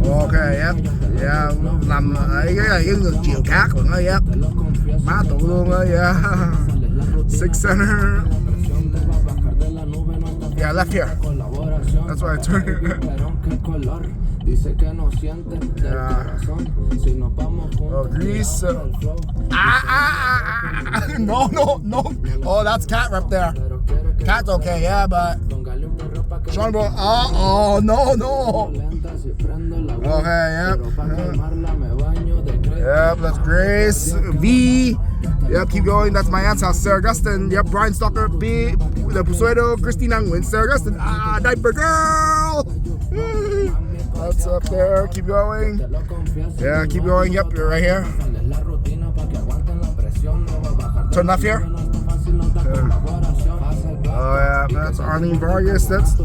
Ok, yep. Yeah, làm ấy cái ngược chiều khác của nó, yep. Má tụ luôn á, yeah. Six center. Yeah, left here. That's why I turned. Yeah. Oh, grease. No. Oh, that's cat right there. Cat's okay, yeah, but Sean bro. Oh, no. Okay, yep. Yep, that's Grace. V. Yep, keep going. That's my aunt's house. Sir Augustine. Yep, Brian Stalker. B. The Pusuedo. Christina Nguyen. Sir Augustine. Diaper girl. That's up there. Keep going. Yeah, keep going. Yep, you're right here. Turn left here. Oh yeah, that's Arlene Vargas. That's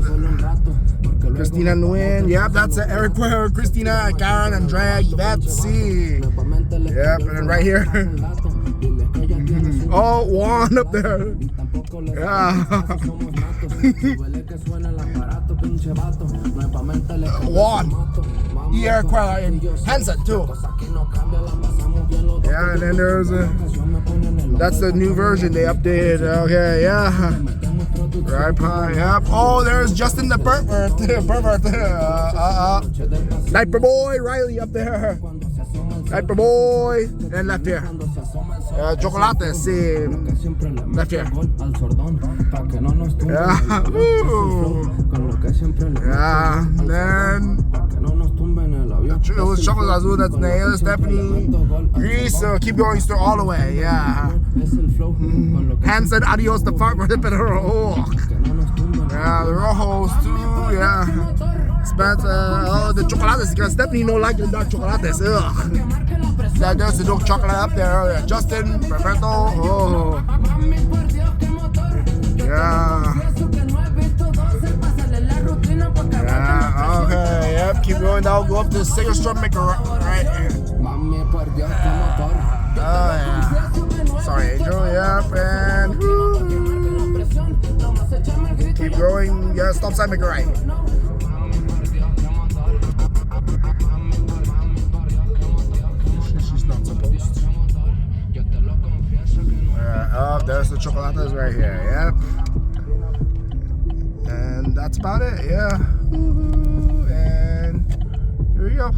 Christina Nguyen. Yep, that's Eric Puer, Christina, Karen, Andrea, Yvette, C. Yep, and then right here. Oh, Juan up there. Yeah. Juan. Eric Puer and Hansen too. Yeah, and then there's that's the new version they updated. Okay, yeah. Right pie, yep. Oh, there's Justin the pervert. Diaper boy, Riley up there. Diaper boy, and left here. Chocolate, same. Left here. Yeah. Yeah. Then it was Chocolate Azul. That's Nail, Stephanie, Grease. Keep going, store all the way. Yeah. Han said adios the fart. Oh. Yeah, the Rojos too. Yeah. Spencer. Oh, the chocolates. Because Stephanie no like the dark chocolates. Ugh. Yeah, there's the dark chocolate up there. Justin, Perfecto. Oh. Yeah. Yeah. Okay. Yep. Keep going down. Go up to the single strum maker right here. Oh yeah. Sorry, Angel. Yep. And keep going. Yeah. Stop sign maker right. She's not supposed to. Oh, there's the chocolates right here. Yep. And that's about it. Yeah. And here we go.